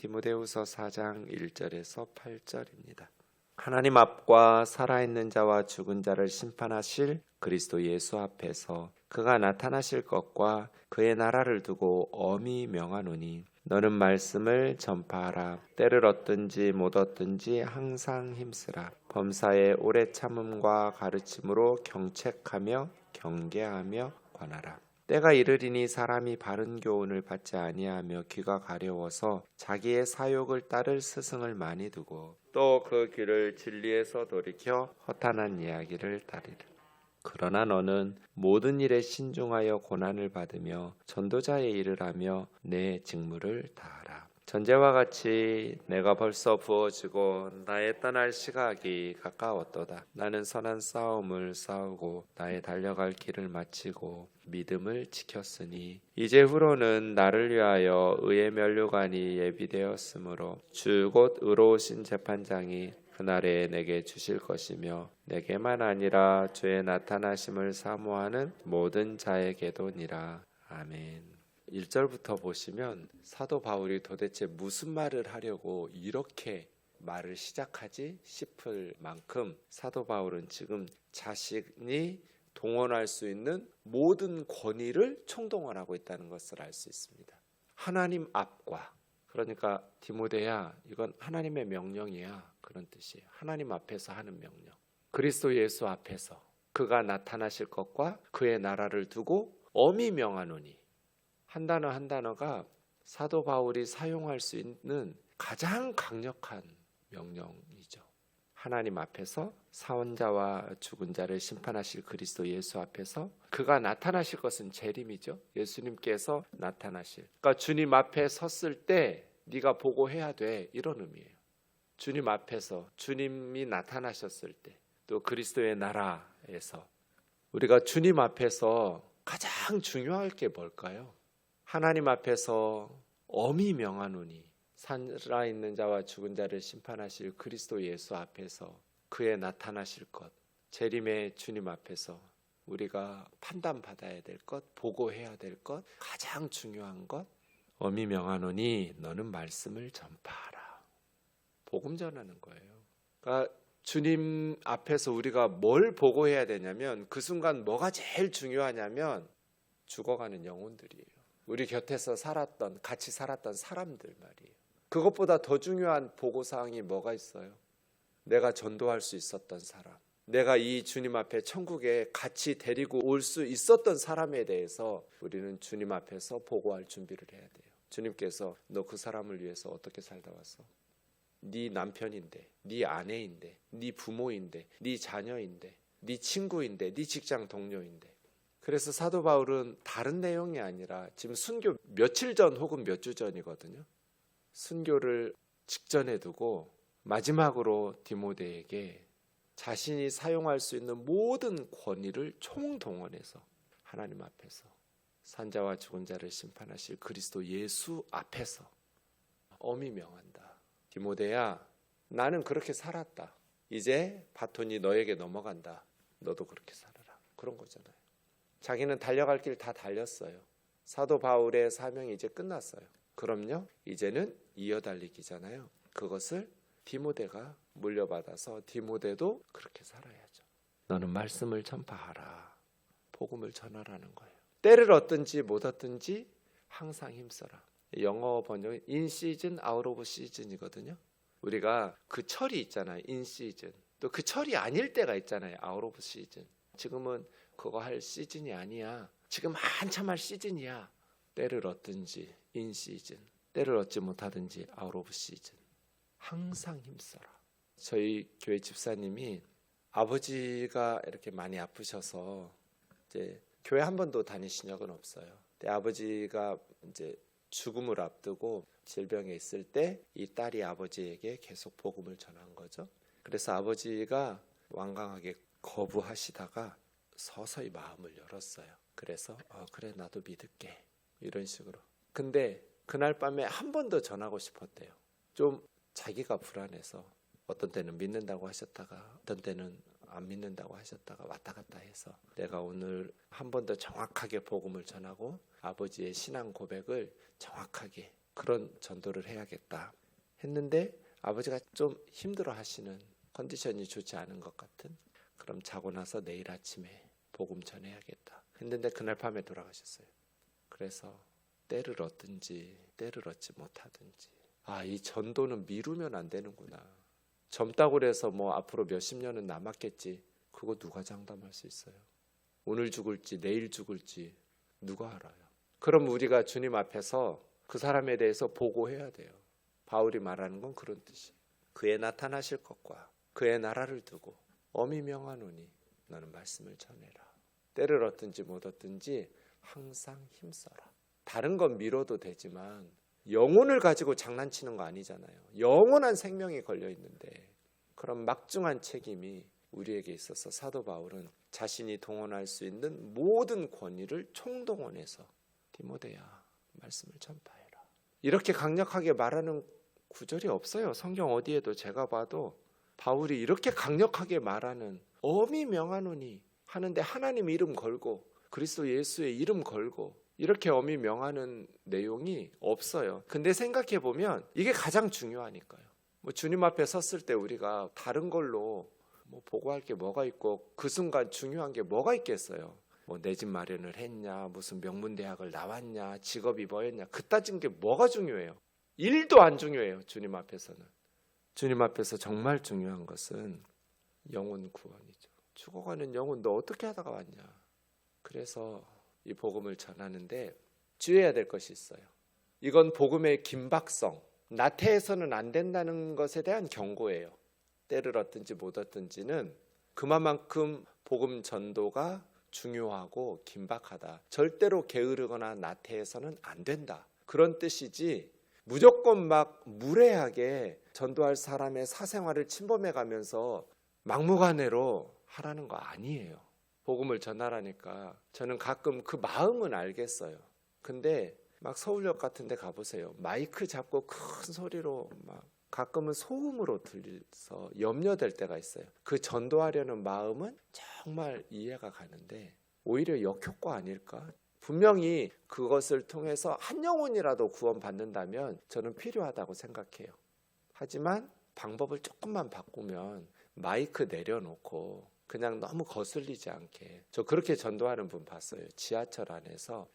디모데후서 4장 1절에서 8절입니다. 하나님 앞과 살아있는 자와 죽은 자를 심판하실 그리스도 예수 앞에서 그가 나타나실 것과 그의 나라를 두고 엄히 명하노니 너는 말씀을 전파하라. 때를 얻든지 못 얻든지 항상 힘쓰라. 범사에 오래 참음과 가르침으로 경책하며 경계하며 권하라. 때가 이르리니 사람이 바른 교훈을 받지 아니하며 귀가 가려워서 자기의 사욕을 따를 스승을 많이 두고 또 그 귀를 진리에서 돌이켜 허탄한 이야기를 따르라. 그러나 너는 모든 일에 신중하여 고난을 받으며 전도자의 일을 하며 내 직무를 다하라. 전제와 같이 내가 벌써 부어지고 나의 떠날 시각이 가까웠도다. 나는 선한 싸움을 싸우고 나의 달려갈 길을 마치고 믿음을 지켰으니 이제 후로는 나를 위하여 의의 면류관이 예비되었으므로 주 곧 의로우신 재판장이 그날에 내게 주실 것이며 내게만 아니라 주의 나타나심을 사모하는 모든 자에게도니라. 아멘. 1절부터 보시면 사도 바울이 도대체 무슨 말을 하려고 이렇게 말을 시작하지 싶을 만큼 사도 바울은 지금 자신이 동원할 수 있는 모든 권위를 총동원하고 있다는 것을 알 수 있습니다. 하나님 앞과, 그러니까 디모데야, 이건 하나님의 명령이야, 그런 뜻이에요. 하나님 앞에서 하는 명령. 그리스도 예수 앞에서 그가 나타나실 것과 그의 나라를 두고 엄히 명하노니, 한 단어 한 단어가 사도 바울이 사용할 수 있는 가장 강력한 명령이죠. 하나님 앞에서 사원자와 죽은 자를 심판하실 그리스도 예수 앞에서 그가 나타나실 것은 재림이죠. 예수님께서 나타나실. 그러니까 주님 앞에 섰을 때 네가 보고 해야 돼, 이런 의미예요. 주님 앞에서 주님이 나타나셨을 때, 또 그리스도의 나라에서 우리가 주님 앞에서 가장 중요할 게 뭘까요? 하나님 앞에서 엄히 명하노니, 살아있는 자와 죽은 자를 심판하실 그리스도 예수 앞에서 그의 나타나실 것, 재림의 주님 앞에서 우리가 판단받아야 될 것, 보고해야 될 것, 가장 중요한 것, 엄히 명하노니 너는 말씀을 전파하라. 복음 전하는 거예요. 그러니까 주님 앞에서 우리가 뭘 보고해야 되냐면, 그 순간 뭐가 제일 중요하냐면 죽어가는 영혼들이에요. 우리 곁에서 살았던, 같이 살았던 사람들 말이에요. 그것보다 더 중요한 보고사항이 뭐가 있어요? 내가 전도할 수 있었던 사람, 내가 이 주님 앞에 천국에 같이 데리고 올 수 있었던 사람에 대해서 우리는 주님 앞에서 보고할 준비를 해야 돼요. 주님께서 너 그 사람을 위해서 어떻게 살다 왔어? 네 남편인데, 네 아내인데, 네 부모인데, 네 자녀인데, 네 친구인데, 네 직장 동료인데. 그래서 사도 바울은 다른 내용이 아니라 지금 순교 며칠 전 혹은 몇 주 전이거든요. 순교를 직전에 두고 마지막으로 디모데에게 자신이 사용할 수 있는 모든 권위를 총동원해서 하나님 앞에서 산자와 죽은 자를 심판하실 그리스도 예수 앞에서 엄히 명한다. 디모데야, 나는 그렇게 살았다. 이제 바톤이 너에게 넘어간다. 너도 그렇게 살아라. 그런 거잖아요. 자기는 달려갈 길 다 달렸어요. 사도 바울의 사명이 이제 끝났어요. 그럼요, 이제는 이어달리기잖아요. 그것을 디모데가 물려받아서 디모데도 그렇게 살아야죠. 너는 말씀을 전파하라. 복음을 전하라는 거예요. 때를 얻든지 못 얻든지 항상 힘써라. 영어 번역은 in season, out of season이거든요. 우리가 그 철이 있잖아요. in season. 또 그 철이 아닐 때가 있잖아요. out of season. 지금은 그거 할 시즌이 아니야. 지금 한참 할 시즌이야. 때를 얻든지 in season, 때를 얻지 못하든지 out of season. 항상 힘써라. 저희 교회 집사님이 아버지가 이렇게 많이 아프셔서 이제 교회 한 번도 다니신 적은 없어요. 근데 아버지가 이제 죽음을 앞두고 질병에 있을 때 이 딸이 아버지에게 계속 복음을 전한 거죠. 그래서 아버지가 완강하게 거부하시다가 서서히 마음을 열었어요. 그래서 그래, 나도 믿을게, 이런 식으로. 근데 그날 밤에 한 번 더 전하고 싶었대요. 좀 자기가 불안해서 어떤 때는 믿는다고 하셨다가 어떤 때는 안 믿는다고 하셨다가 왔다 갔다 해서 내가 오늘 한 번 더 정확하게 복음을 전하고 아버지의 신앙 고백을 정확하게 그런 전도를 해야겠다 했는데 아버지가 좀 힘들어 하시는, 컨디션이 좋지 않은 것 같은, 그럼 자고 나서 내일 아침에 복음 전해야겠다 했는데 그날 밤에 돌아가셨어요. 그래서 때를 얻든지 때를 얻지 못하든지, 이 전도는 미루면 안 되는구나. 젊다고 그래서 뭐 앞으로 몇십 년은 남았겠지, 그거 누가 장담할 수 있어요? 오늘 죽을지 내일 죽을지 누가 알아요? 그럼 우리가 주님 앞에서 그 사람에 대해서 보고해야 돼요. 바울이 말하는 건 그런 뜻이에요. 그의 나타나실 것과 그의 나라를 두고 엄히 명하노니 너는 말씀을 전해라. 때를 얻든지 못 얻든지 항상 힘써라. 다른 건 미뤄도 되지만 영혼을 가지고 장난치는 거 아니잖아요. 영원한 생명이 걸려 있는데, 그런 막중한 책임이 우리에게 있어서 사도 바울은 자신이 동원할 수 있는 모든 권위를 총동원해서 디모데야 말씀을 전파해라, 이렇게 강력하게 말하는 구절이 없어요. 성경 어디에도 제가 봐도 바울이 이렇게 강력하게 말하는, 엄히 명하노니 하는데 하나님 이름 걸고 그리스도 예수의 이름 걸고 이렇게 엄히 명하는 내용이 없어요. 근데 생각해 보면 이게 가장 중요하니까요. 뭐 주님 앞에 섰을 때 우리가 다른 걸로 뭐 보고할 게 뭐가 있고 그 순간 중요한 게 뭐가 있겠어요? 뭐 내 집 마련을 했냐, 무슨 명문대학을 나왔냐, 직업이 뭐였냐, 그따진 게 뭐가 중요해요? 일도 안 중요해요. 주님 앞에서는. 주님 앞에서 정말 중요한 것은 영혼 구원이죠. 죽어가는 영혼 너 어떻게 하다가 왔냐. 그래서 이 복음을 전하는데 주의해야 될 것이 있어요. 이건 복음의 긴박성, 나태해서는 안 된다는 것에 대한 경고예요. 때를 얻든지 못 얻든지는 그만큼 복음 전도가 중요하고 긴박하다. 절대로 게으르거나 나태해서는 안 된다. 그런 뜻이지 무조건 막 무례하게 전도할 사람의 사생활을 침범해 가면서 막무가내로 하라는 거 아니에요. 복음을 전하라니까 저는 가끔 그 마음은 알겠어요. 근데 막 서울역 같은 데 가보세요. 마이크 잡고 큰 소리로 막 가끔은 소음으로 들려서 염려될 때가 있어요. 그 전도하려는 마음은 정말 이해가 가는데 오히려 역효과 아닐까? 분명히 그것을 통해서 한 영혼이라도 구원받는다면 저는 필요하다고 생각해요. 하지만 방법을 조금만 바꾸면 마이크 내려놓고 그냥 너무 거슬리지 않게, 저 그렇게 전도하는 분 봤어요. 지하철 안에서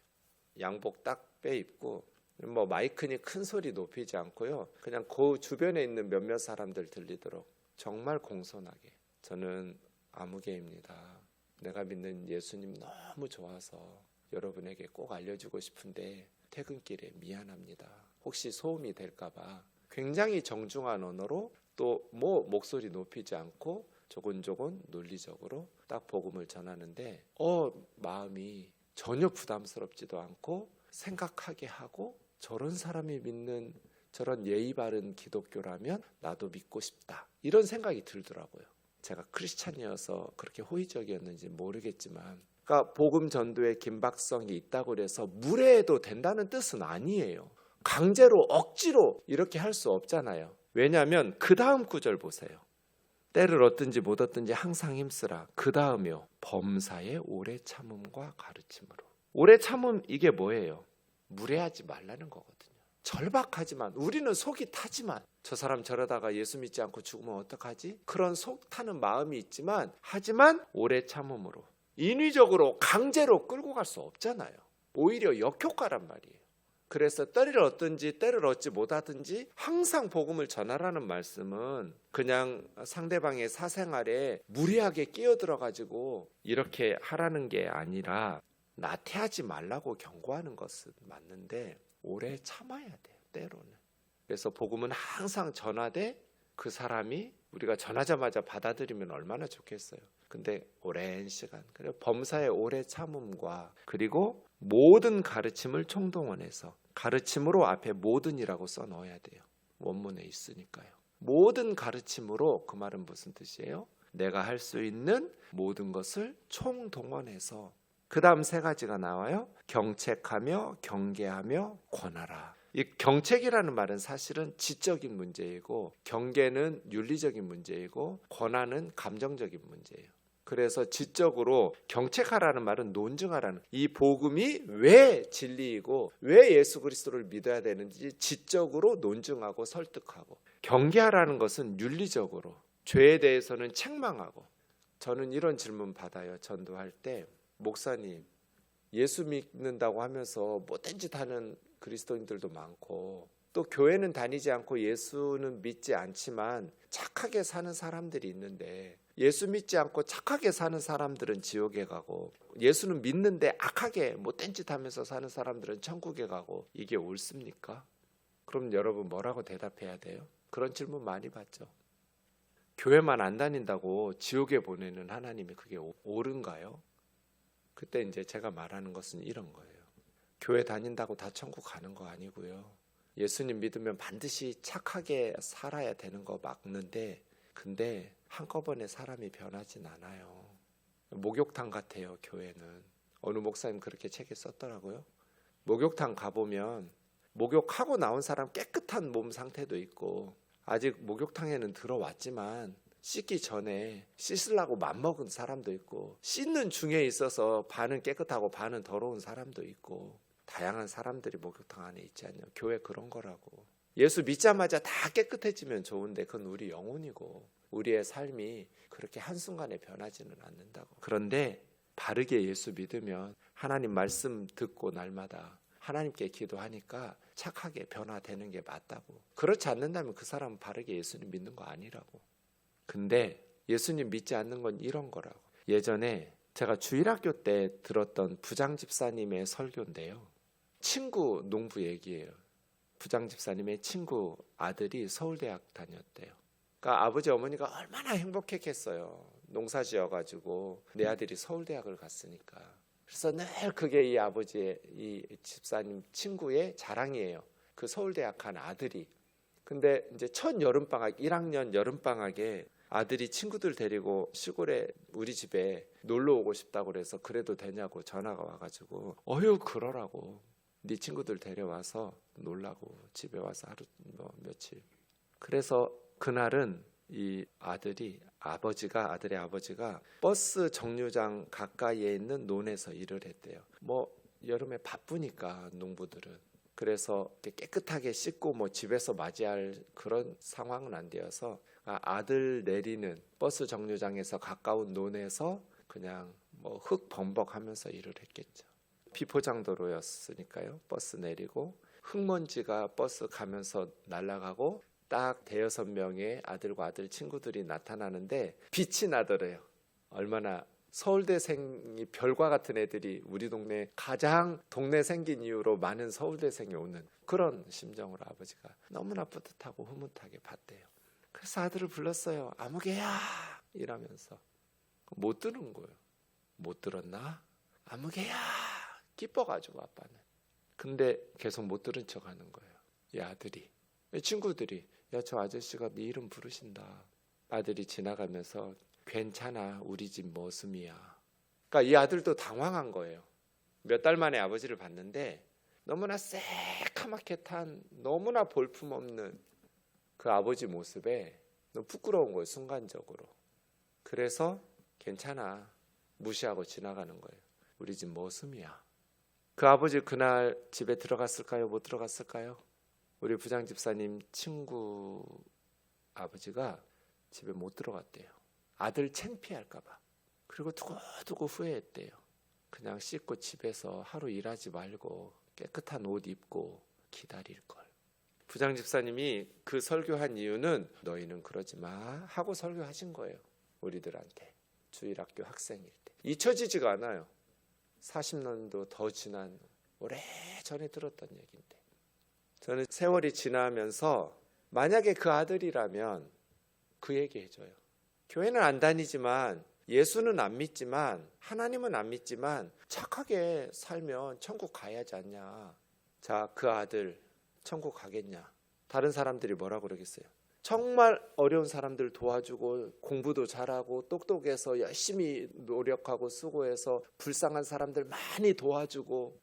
양복 딱 빼입고 뭐 마이크니 큰 소리 높이지 않고요, 그냥 그 주변에 있는 몇몇 사람들 들리도록 정말 공손하게. 저는 아무개입니다. 내가 믿는 예수님 너무 좋아서 여러분에게 꼭 알려주고 싶은데 퇴근길에 미안합니다. 혹시 소음이 될까봐 굉장히 정중한 언어로 또 뭐 목소리 높이지 않고 조곤조곤 논리적으로 딱 복음을 전하는데 마음이 전혀 부담스럽지도 않고 생각하게 하고, 저런 사람이 믿는 저런 예의 바른 기독교라면 나도 믿고 싶다, 이런 생각이 들더라고요. 제가 크리스찬이어서 그렇게 호의적이었는지 모르겠지만, 그러니까 복음 전도에 긴박성이 있다고 해서 무례해도 된다는 뜻은 아니에요. 강제로 억지로 이렇게 할 수 없잖아요. 왜냐하면 그 다음 구절 보세요. 때를 얻든지 못 얻든지 항상 힘쓰라. 그 다음이요, 범사의 오래 참음과 가르침으로. 오래 참음, 이게 뭐예요? 무례하지 말라는 거거든요. 절박하지만, 우리는 속이 타지만, 저 사람 저러다가 예수 믿지 않고 죽으면 어떡하지? 그런 속 타는 마음이 있지만, 하지만 오래 참음으로, 인위적으로 강제로 끌고 갈 수 없잖아요. 오히려 역효과란 말이에요. 그래서 때를 얻든지 때를 얻지 못하든지 항상 복음을 전하라는 말씀은 그냥 상대방의 사생활에 무리하게 끼어들어가지고 이렇게 하라는 게 아니라 나태하지 말라고 경고하는 것은 맞는데 오래 참아야 돼요, 때로는. 그래서 복음은 항상 전하되 그 사람이 우리가 전하자마자 받아들이면 얼마나 좋겠어요. 근데 오랜 시간, 그리고 범사의 오래 참음과 그리고 모든 가르침을 총동원해서, 가르침으로 앞에 모든이라고 써 넣어야 돼요. 원문에 있으니까요. 모든 가르침으로, 그 말은 무슨 뜻이에요? 내가 할 수 있는 모든 것을 총동원해서. 그 다음 세 가지가 나와요. 경책하며 경계하며 권하라. 이 경책이라는 말은 사실은 지적인 문제이고, 경계는 윤리적인 문제이고, 권하는 감정적인 문제예요. 그래서 지적으로 경책하라는 말은 논증하라는, 이 복음이 왜 진리이고 왜 예수 그리스도를 믿어야 되는지 지적으로 논증하고 설득하고, 경계하라는 것은 윤리적으로, 죄에 대해서는 책망하고. 저는 이런 질문 받아요. 전도할 때, 목사님, 예수 믿는다고 하면서 못된 짓 하는 그리스도인들도 많고, 또 교회는 다니지 않고 예수는 믿지 않지만 착하게 사는 사람들이 있는데, 예수 믿지 않고 착하게 사는 사람들은 지옥에 가고, 예수는 믿는데 악하게 못된 짓 하면서 사는 사람들은 천국에 가고, 이게 옳습니까? 그럼 여러분 뭐라고 대답해야 돼요? 그런 질문 많이 받죠. 교회만 안 다닌다고 지옥에 보내는 하나님이 그게 옳은가요? 그때 이제 제가 말하는 것은 이런 거예요. 교회 다닌다고 다 천국 가는 거 아니고요. 예수님 믿으면 반드시 착하게 살아야 되는 거 맞는데, 근데 한꺼번에 사람이 변하진 않아요. 목욕탕 같아요, 교회는. 어느 목사님 그렇게 책에 썼더라고요. 목욕탕 가보면 목욕하고 나온 사람 깨끗한 몸 상태도 있고, 아직 목욕탕에는 들어왔지만 씻기 전에 씻으려고 맘먹은 사람도 있고, 씻는 중에 있어서 반은 깨끗하고 반은 더러운 사람도 있고, 다양한 사람들이 목욕탕 안에 있지 않냐. 교회 그런 거라고. 예수 믿자마자 다 깨끗해지면 좋은데 그건 우리 영혼이고 우리의 삶이 그렇게 한순간에 변하지는 않는다고. 그런데 바르게 예수 믿으면 하나님 말씀 듣고 날마다 하나님께 기도하니까 착하게 변화되는 게 맞다고. 그렇지 않는다면 그 사람은 바르게 예수님 믿는 거 아니라고. 근데 예수님 믿지 않는 건 이런 거라고. 예전에 제가 주일학교 때 들었던 부장집사님의 설교인데요. 친구 농부 얘기예요. 부장집사님의 친구 아들이 서울대학 다녔대요. 그러니까 아버지 어머니가 얼마나 행복했겠어요. 농사 지어가지고 내 아들이 서울대학을 갔으니까. 그래서 늘 그게 이 아버지의, 이 집사님 친구의 자랑이에요. 그 서울대학 간 아들이. 근데 이제 첫 여름방학, 1학년 여름방학에 아들이 친구들 데리고 시골에 우리 집에 놀러 오고 싶다고 그래서 그래도 되냐고 전화가 와가지고, 어휴 그러라고, 네 친구들 데려와서 놀라고 집에 와서 하루 며칠. 그래서 그날은 이 아들의 아버지가 버스 정류장 가까이에 있는 논에서 일을 했대요. 여름에 바쁘니까 농부들은. 그래서 깨끗하게 씻고 집에서 맞이할 그런 상황은 안 되어서 아들 내리는 버스 정류장에서 가까운 논에서 그냥 흙 범벅하면서 일을 했겠죠. 비포장도로였으니까요. 버스 내리고 흙먼지가 버스 가면서 날아가고 딱 대여섯 명의 아들과 아들 친구들이 나타나는데 빛이 나더래요. 얼마나 서울대생이 별과 같은 애들이 우리 동네 가장 동네 생긴 이유로 많은 서울대생이 오는 그런 심정으로 아버지가 너무나 뿌듯하고 흐뭇하게 봤대요. 그래서 아들을 불렀어요. 아무개야 이러면서. 못 들은 거예요. 못 들었나? 아무개야 기뻐가지고 아빠는. 근데 계속 못 들은 척 하는 거예요. 이 아들이. 친구들이 야, 저 아저씨가 네 이름 부르신다. 아들이 지나가면서 괜찮아, 우리 집 머슴이야. 그러니까 이 아들도 당황한 거예요. 몇 달 만에 아버지를 봤는데 너무나 새카맣게 탄, 너무나 볼품없는 그 아버지 모습에 너무 부끄러운 거예요, 순간적으로. 그래서 괜찮아, 무시하고 지나가는 거예요. 우리 집 머슴이야. 그 아버지 그날 집에 들어갔을까요? 못 들어갔을까요? 우리 부장집사님 친구 아버지가 집에 못 들어갔대요. 아들 창피할까 봐. 그리고 두고두고 후회했대요. 그냥 씻고 집에서 하루 일하지 말고 깨끗한 옷 입고 기다릴 걸. 부장집사님이 그 설교한 이유는 너희는 그러지 마 하고 설교하신 거예요. 우리들한테. 주일학교 학생일 때. 잊혀지지가 않아요. 40년도 더 지난 오래전에 들었던 얘기인데, 저는 세월이 지나면서 만약에 그 아들이라면 그 얘기 해줘요. 교회는 안 다니지만, 예수는 안 믿지만, 하나님은 안 믿지만 착하게 살면 천국 가야지 않냐. 자, 그 아들 천국 가겠냐. 다른 사람들이 뭐라 그러겠어요? 정말 어려운 사람들 도와주고 공부도 잘하고 똑똑해서 열심히 노력하고 수고해서 불쌍한 사람들 많이 도와주고,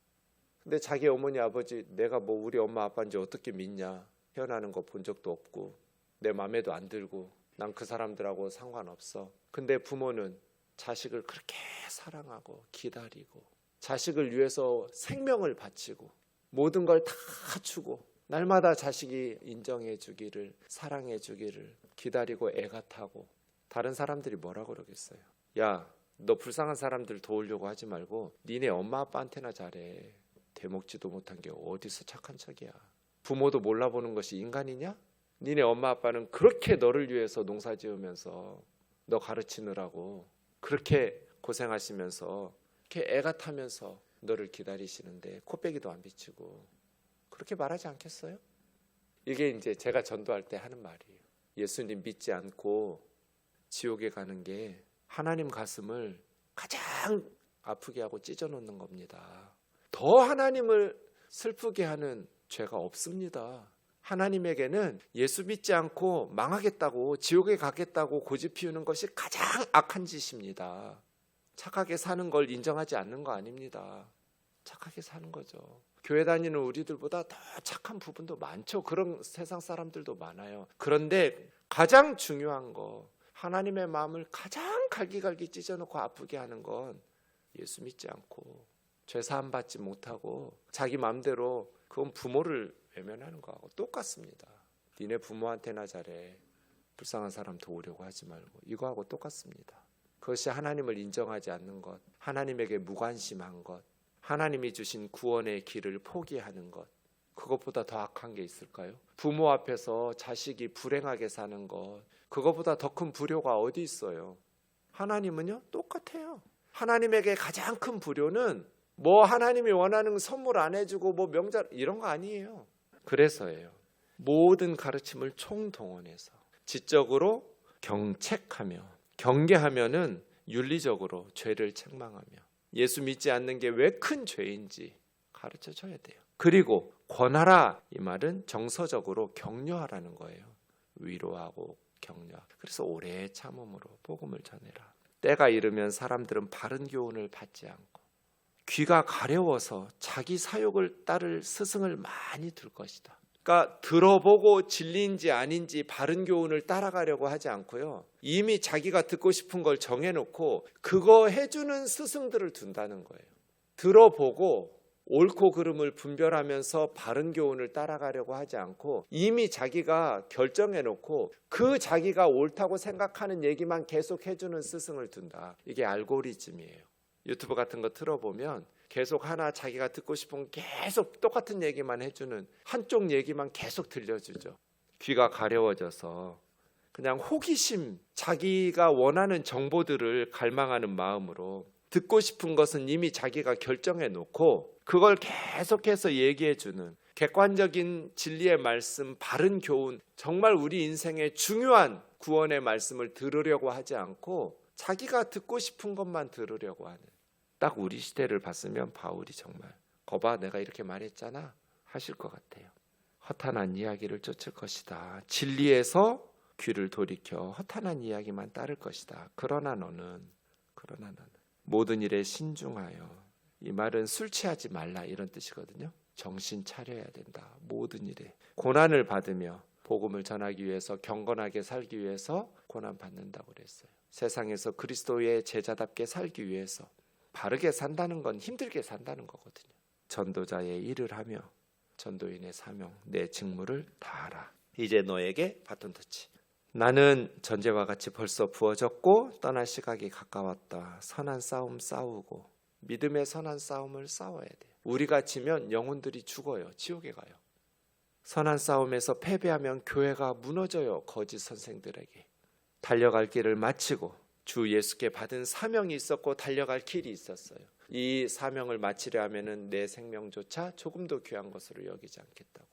근데 자기 어머니 아버지 내가 우리 엄마 아빠인지 어떻게 믿냐. 태어나는 거 본 적도 없고 내 맘에도 안 들고 난 그 사람들하고 상관없어. 근데 부모는 자식을 그렇게 사랑하고 기다리고 자식을 위해서 생명을 바치고 모든 걸 다 주고 날마다 자식이 인정해 주기를 사랑해 주기를 기다리고 애가 타고 다른 사람들이 뭐라 그러겠어요? 야, 너 불쌍한 사람들 도우려고 하지 말고 니네 엄마 아빠한테나 잘해. 대먹지도 못한 게 어디서 착한 척이야. 부모도 몰라보는 것이 인간이냐? 니네 엄마 아빠는 그렇게 너를 위해서 농사 지으면서 너 가르치느라고 그렇게 고생하시면서 이렇게 애가 타면서 너를 기다리시는데 코빼기도 안 비치고 그렇게 말하지 않겠어요? 이게 이제 제가 전도할 때 하는 말이에요. 예수님 믿지 않고 지옥에 가는 게 하나님 가슴을 가장 아프게 하고 찢어놓는 겁니다. 더 하나님을 슬프게 하는 죄가 없습니다. 하나님에게는 예수 믿지 않고 망하겠다고 지옥에 가겠다고 고집 피우는 것이 가장 악한 짓입니다. 착하게 사는 걸 인정하지 않는 거 아닙니다. 착하게 사는 거죠. 교회 다니는 우리들보다 더 착한 부분도 많죠. 그런 세상 사람들도 많아요. 그런데 가장 중요한 거 하나님의 마음을 가장 갈기갈기 찢어놓고 아프게 하는 건 예수 믿지 않고 죄사함 받지 못하고 자기 마음대로 그건 부모를 외면하는 거하고 똑같습니다. 니네 부모한테나 잘해. 불쌍한 사람 도우려고 하지 말고 이거하고 똑같습니다. 그것이 하나님을 인정하지 않는 것, 하나님에게 무관심한 것, 하나님이 주신 구원의 길을 포기하는 것, 그것보다 더 악한 게 있을까요? 부모 앞에서 자식이 불행하게 사는 것, 그것보다 더 큰 불효가 어디 있어요? 하나님은요 똑같아요. 하나님에게 가장 큰 불효는 뭐 하나님이 원하는 선물 안 해주고 뭐 명절 이런 거 아니에요. 그래서예요. 모든 가르침을 총동원해서 지적으로 경책하며 경계하면은 윤리적으로 죄를 책망하며 예수 믿지 않는 게 왜 큰 죄인지 가르쳐 줘야 돼요. 그리고 권하라 이 말은 정서적으로 격려하라는 거예요. 위로하고 격려. 그래서 오래 참음으로 복음을 전해라. 때가 이르면 사람들은 바른 교훈을 받지 않고 귀가 가려워서 자기 사욕을 따를 스승을 많이 들 것이다. 그러니까 들어보고 진리인지 아닌지 바른 교훈을 따라가려고 하지 않고요. 이미 자기가 듣고 싶은 걸 정해놓고 그거 해주는 스승들을 둔다는 거예요. 들어보고 옳고 그름을 분별하면서 바른 교훈을 따라가려고 하지 않고 이미 자기가 결정해놓고 그 자기가 옳다고 생각하는 얘기만 계속 해주는 스승을 둔다. 이게 알고리즘이에요. 유튜브 같은 거 틀어보면 계속 하나 자기가 듣고 싶은 계속 똑같은 얘기만 해주는 한쪽 얘기만 계속 들려주죠. 귀가 가려워져서 그냥 호기심, 자기가 원하는 정보들을 갈망하는 마음으로 듣고 싶은 것은 이미 자기가 결정해 놓고 그걸 계속해서 얘기해 주는 객관적인 진리의 말씀, 바른 교훈, 정말 우리 인생의 중요한 구원의 말씀을 들으려고 하지 않고 자기가 듣고 싶은 것만 들으려고 하는, 딱 우리 시대를 봤으면 바울이 정말 거봐 내가 이렇게 말했잖아 하실 것 같아요. 허탄한 이야기를 쫓을 것이다. 진리에서 귀를 돌이켜 허탄한 이야기만 따를 것이다. 그러나 너는 모든 일에 신중하여, 이 말은 술 취하지 말라 이런 뜻이거든요. 정신 차려야 된다. 모든 일에 고난을 받으며 복음을 전하기 위해서 경건하게 살기 위해서 고난 받는다고 그랬어요. 세상에서 그리스도의 제자답게 살기 위해서 바르게 산다는 건 힘들게 산다는 거거든요. 전도자의 일을 하며 전도인의 사명, 내 직무를 다하라. 이제 너에게 바톤 터치. 나는 전제와 같이 벌써 부어졌고 떠날 시각이 가까웠다. 선한 싸움 싸우고 믿음의 선한 싸움을 싸워야 돼요. 우리가 지면 영혼들이 죽어요. 지옥에 가요. 선한 싸움에서 패배하면 교회가 무너져요. 거짓 선생들에게. 달려갈 길을 마치고 주 예수께 받은 사명이 있었고 달려갈 길이 있었어요. 이 사명을 마치려 하면은 내 생명조차 조금도 귀한 것으로 여기지 않겠다고.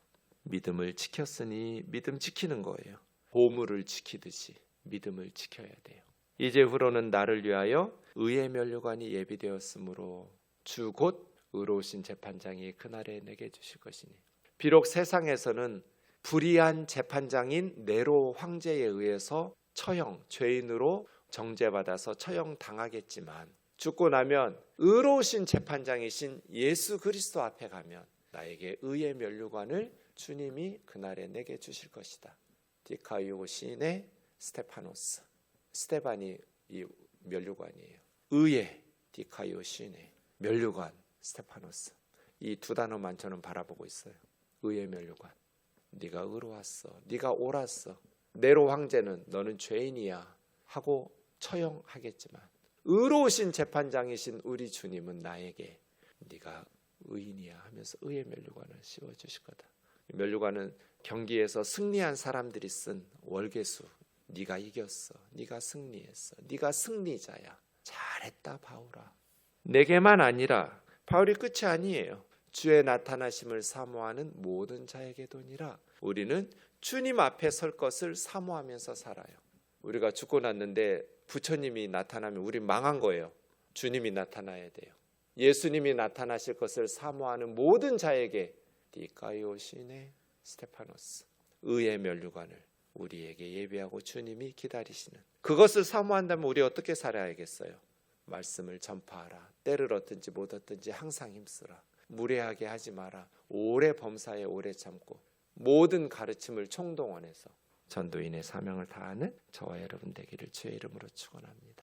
믿음을 지켰으니 믿음 지키는 거예요. 보물을 지키듯이 믿음을 지켜야 돼요. 이제후로는 나를 위하여 의의 면류관이 예비되었으므로 주 곧 의로우신 재판장이 그날에 내게 주실 것이니. 비록 세상에서는 불의한 재판장인 네로 황제에 의해서 처형, 죄인으로 정죄받아서 처형당하겠지만 죽고 나면 의로우신 재판장이신 예수 그리스도 앞에 가면 나에게 의의 면류관을 주님이 그날에 내게 주실 것이다. 디카이오 시인의 스테파노스, 스테반이 이 면류관이에요. 의의 디카이오시네, 면류관 스테파노스. 이 두 단어만 저는 바라보고 있어요. 의의 면류관. 네가 의로웠어, 네가 옳았어, 네로 황제는 너는 죄인이야 하고 처형하겠지만 의로우신 재판장이신 우리 주님은 나에게 네가 의인이야 하면서 의의 면류관을 씌워주실 거다. 면류관은 경기에서 승리한 사람들이 쓴 월계수. 네가 이겼어, 네가 승리했어, 네가 승리자야, 잘했다 바울아. 내게만 아니라 바울이 끝이 아니에요. 주의 나타나심을 사모하는 모든 자에게도니라. 우리는 주님 앞에 설 것을 사모하면서 살아요. 우리가 죽고 났는데 부처님이 나타나면 우리 망한 거예요. 주님이 나타나야 돼요. 예수님이 나타나실 것을 사모하는 모든 자에게 디카이오시네 스테파노스, 의의 면류관을 우리에게 예비하고 주님이 기다리시는, 그것을 사모한다면 우리 어떻게 살아야겠어요? 말씀을 전파하라. 때를 얻든지 못 얻든지 항상 힘쓰라. 무례하게 하지 마라. 오래 범사에 오래 참고 모든 가르침을 총동원해서 전도인의 사명을 다하는 저와 여러분 되기를 주의 이름으로 축원합니다.